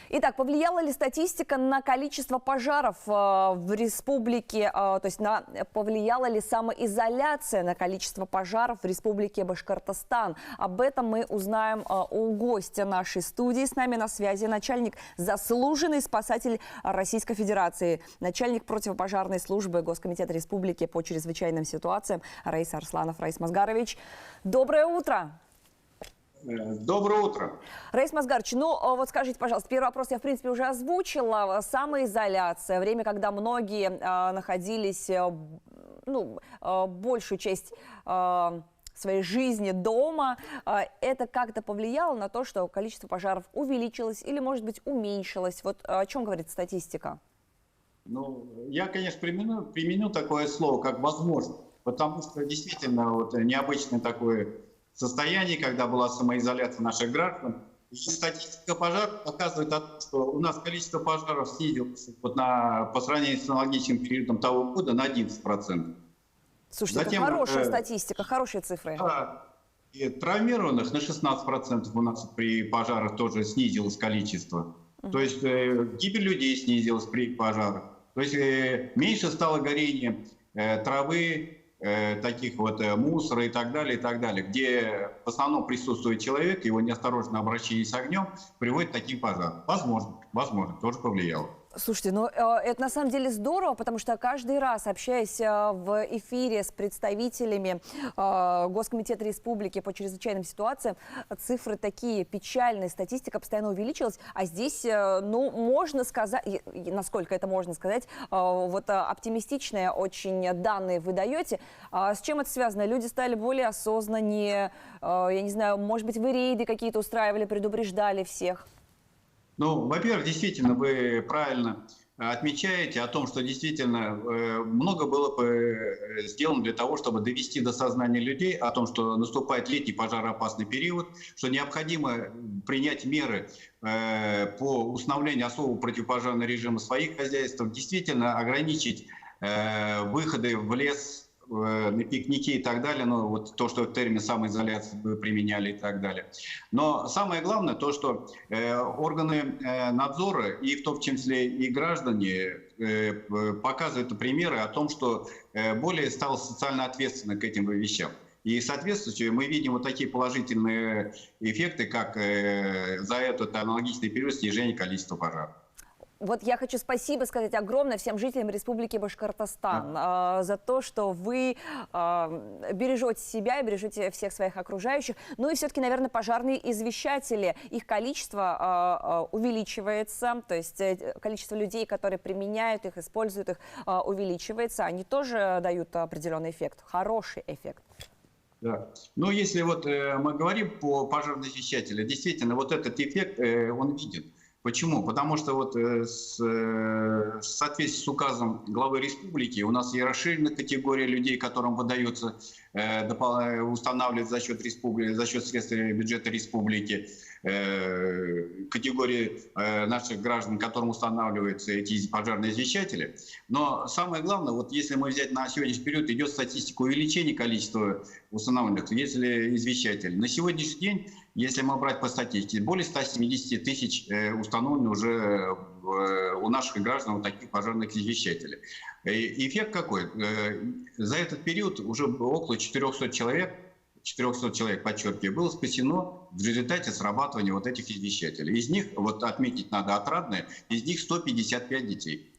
Итак, повлияла ли статистика на количество пожаров в республике, то есть повлияла ли самоизоляция на количество пожаров в республике Башкортостан? Об этом мы узнаем у гостя нашей студии. С нами на связи начальник заслуженный спасатель Российской Федерации, начальник противопожарной службы Госкомитета Республики по чрезвычайным ситуациям Раис Арсланов. Раис Мазгарович, доброе утро! Доброе утро. Раис Мазгарович, вот скажите, пожалуйста, первый вопрос я, в принципе, уже озвучила. Самоизоляция, время, когда многие находились, большую часть своей жизни дома, это как-то повлияло на то, что количество пожаров увеличилось или, может быть, уменьшилось? Вот о чем говорит статистика? Я, конечно, применю такое слово, как «возможно», потому что действительно необычное такое состояние, когда была самоизоляция наших граждан. И статистика пожаров показывает, что у нас количество пожаров снизилось по сравнению с аналогичным периодом того года на 11%. Слушайте, это хорошая статистика, хорошие цифры. Да, и травмированных на 16% у нас при пожарах тоже снизилось количество. То есть гибель людей снизилась при пожарах. То есть меньше стало горение травы, таких мусора и так далее, где в основном присутствует человек, его неосторожное обращение с огнем приводит к таким пожарам. Возможно, тоже повлияло. Слушайте, это на самом деле здорово, потому что каждый раз, общаясь в эфире с представителями Госкомитета Республики по чрезвычайным ситуациям, цифры такие печальные, статистика постоянно увеличилась, а здесь, можно сказать, насколько это можно сказать, оптимистичные очень данные вы даете. С чем это связано? Люди стали более осознаннее, я не знаю, может быть, вы рейды какие-то устраивали, предупреждали всех? Во-первых, действительно, вы правильно отмечаете о том, что действительно много было сделано для того, чтобы довести до сознания людей о том, что наступает летний пожароопасный период, что необходимо принять меры по установлению особого противопожарного режима своих хозяйств, действительно ограничить выходы в лес, на пикники и так далее, то, что термин самоизоляции вы применяли и так далее. Но самое главное то, что органы надзора, и в том числе и граждане, показывают примеры о том, что более стало социально ответственно к этим вещам. И, соответственно, мы видим такие положительные эффекты, как за этот аналогичный период снижение количества пожаров. Вот я хочу спасибо сказать огромное всем жителям Республики Башкортостан за то, что вы бережете себя и бережете всех своих окружающих. И все-таки, наверное, пожарные извещатели, их количество увеличивается, то есть количество людей, которые применяют их, используют их, увеличивается. Они тоже дают определенный эффект, хороший эффект. Да. Если мы говорим по пожарным извещателям, действительно, этот эффект, он виден. Почему? Потому что в соответствии с указом главы республики у нас и расширена категория людей, которым выдается, устанавливается за счет республики, за счет средств бюджета республики, категории наших граждан, которым устанавливаются эти пожарные извещатели. Но самое главное, если мы взять на сегодняшний период, идет статистика увеличения количества установленных, если извещателей. На сегодняшний день, если мы брать по статистике, более 170 тысяч установлено уже у наших граждан таких пожарных извещателей. Эффект какой? За этот период уже около 400 человек, подчеркиваю, было спасено в результате срабатывания этих извещателей. Из них, отметить надо отрадное, из них 155 детей.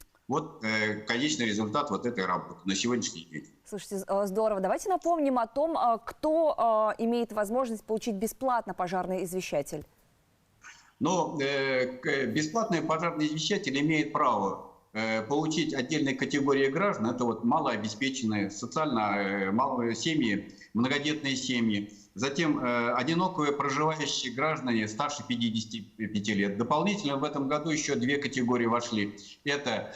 Конечный результат этой работы на сегодняшний день. Слушайте, здорово. Давайте напомним о том, кто имеет возможность получить бесплатно пожарный извещатель. Бесплатный пожарный извещатель имеет право получить отдельные категории граждан. Это малообеспеченные, социально малые семьи, многодетные семьи. Затем одинокие проживающие граждане старше 55 лет. Дополнительно в этом году еще две категории вошли. Это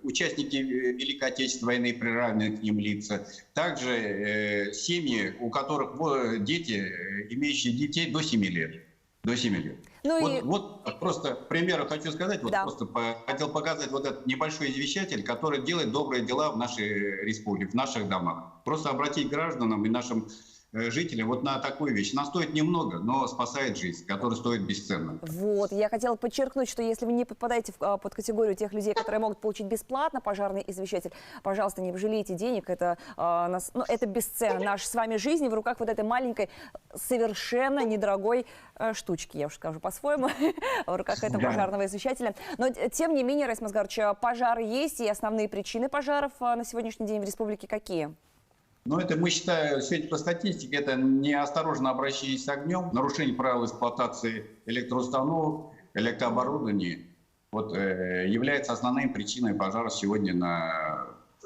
участники Великой Отечественной войны и приравненные к ним лица. Также семьи, у которых дети, имеющие детей до 7 лет. Просто примеры хочу сказать, просто хотел показать этот небольшой извещатель, который делает добрые дела в нашей республике, в наших домах. Просто обратить гражданам и нашим жителей вот на такую вещь. Она стоит немного, но спасает жизнь, которая стоит бесценно. Вот, я хотела подчеркнуть, что если вы не подпадаете под категорию тех людей, которые могут получить бесплатно пожарный извещатель, пожалуйста, не жалейте денег, это, это бесценно. Наша с вами жизнь в руках вот этой маленькой, совершенно недорогой штучки, я уж скажу по-своему, в руках этого пожарного извещателя. Но, тем не менее, Раис Мазгарович, пожары есть, и основные причины пожаров на сегодняшний день в республике какие? Но это, мы считаем, сегодня по статистике, это неосторожное обращение с огнем, нарушение правил эксплуатации электроустановок, электрооборудования, вот, является основной причиной пожаров сегодня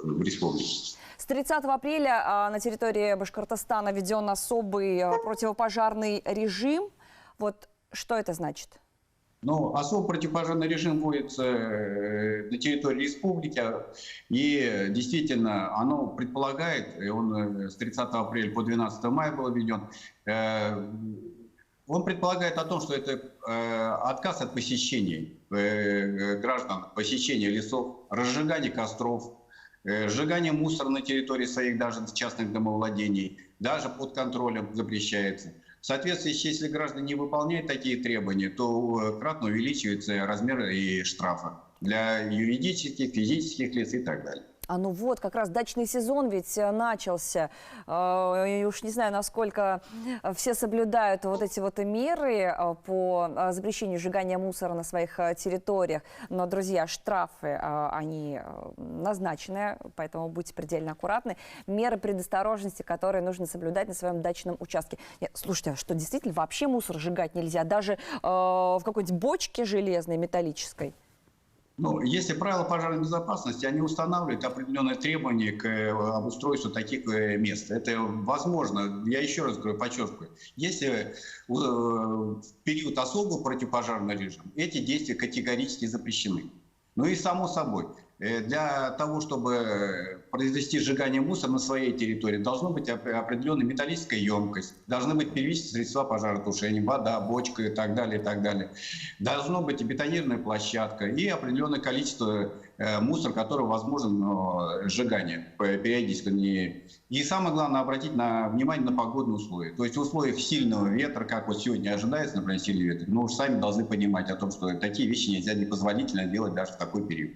в республике. С 30 апреля на территории Башкортостана введен особый противопожарный режим. Вот что это значит? Ну, особый противопожарный режим вводится на территории республики, и действительно оно предполагает, и он с 30 апреля по 12 мая был введен, он предполагает о том, что это отказ от посещений граждан, посещения лесов, разжигание костров, сжигание мусора на территории своих даже частных домовладений, даже под контролем запрещается. В соответствии, если граждане не выполняют такие требования, то кратно увеличивается размер и штрафа для юридических, физических лиц и так далее. Ну вот, как раз дачный сезон ведь начался. И уж не знаю, насколько все соблюдают вот эти вот меры по запрещению сжигания мусора на своих территориях. Но, друзья, штрафы, они назначены, поэтому будьте предельно аккуратны. Меры предосторожности, которые нужно соблюдать на своем дачном участке. Слушайте, а что, действительно вообще мусор сжигать нельзя? Даже в какой-нибудь бочке железной, металлической? Ну, если правила пожарной безопасности, они устанавливают определенные требования к обустройству таких мест. Это возможно, я еще раз говорю, подчеркиваю, если в период особого противопожарного режима, эти действия категорически запрещены. Ну и само собой, для того, чтобы произвести сжигание мусора на своей территории, должна быть определенная металлическая емкость, должны быть первичные средства пожаротушения, вода, бочка и так далее, и так далее. Должна быть и бетонированная площадка, и определенное количество мусора, которое возможно сжигание периодически. И самое главное, обратить внимание на погодные условия. То есть в условиях сильного ветра, как вот сегодня ожидается, например, сильный ветер, но уж сами должны понимать о том, что такие вещи нельзя непозволительно делать даже в такой период.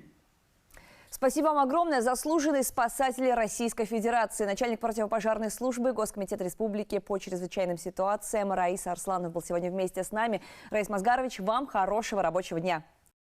Спасибо вам огромное. Заслуженный спасатель Российской Федерации, начальник противопожарной службы Госкомитета Республики по чрезвычайным ситуациям Раис Арсланов был сегодня вместе с нами. Раис Мазгарович, вам хорошего рабочего дня.